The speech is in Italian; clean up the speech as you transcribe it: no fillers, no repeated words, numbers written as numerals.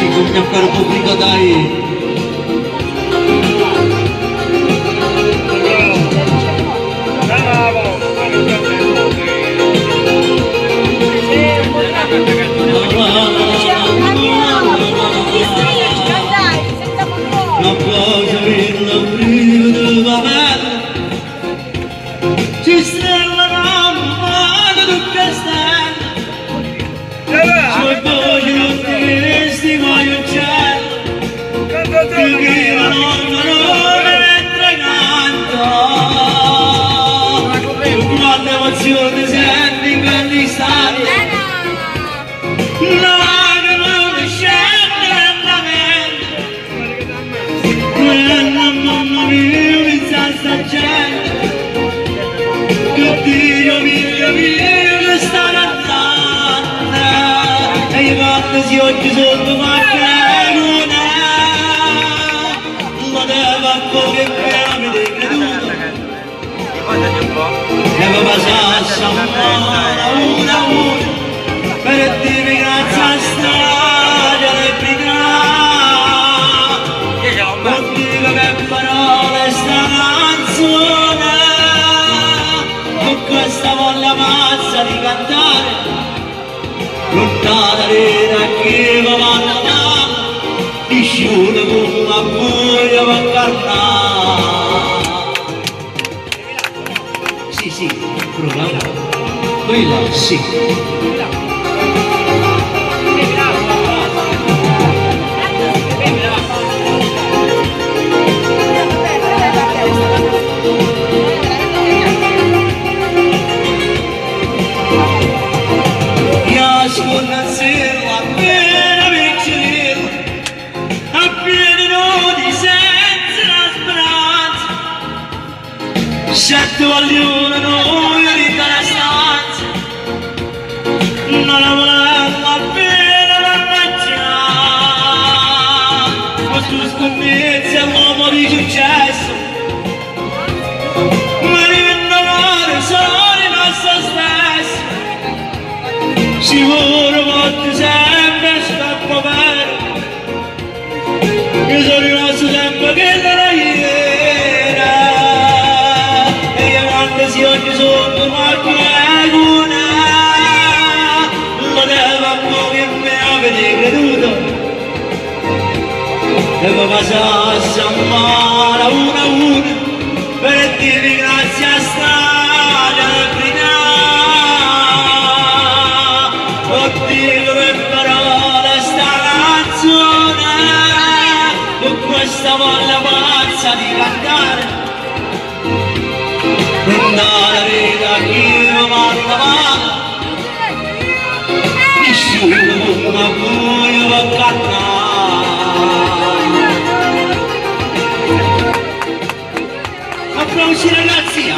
Sigunnya caro pubblico dai. Ci strellano mano tu che stai suoi voci non ti resti mai un cielo ti gridano mentre canta quante emozioni senti in quell'istante lacrime mi scende nella mente quella mamma mia mi sta gente Dio mio che sta cantando e io quando si oggi sotto ma che luna lo devo a poco e mi devi creduto e mi passassa una a una per dirmi grazie a storia del brigano non dico che parole sta canzone questa voglia mazza di cantare lontana da chi va mano di sciuto con una buia per cantare sì, proviamo quella sì Sette vogliono noi in la stanza non la volevamo appena la mangiare questo scommezzo è un uomo di successo ma rinnovare sono rimasto stesso sicuro volte sempre scappo vero io sono rimasto sempre che non era ieri si oggi sotto ma che una lo devo a poco e mi avete creduto devo passarsi a mano una a una per dirvi grazie a strada del brigano oddio che parole sta canzone con questa voglia pazza di cantare andare da chi non manda nessuno con una buia per cantare applausi ragazzi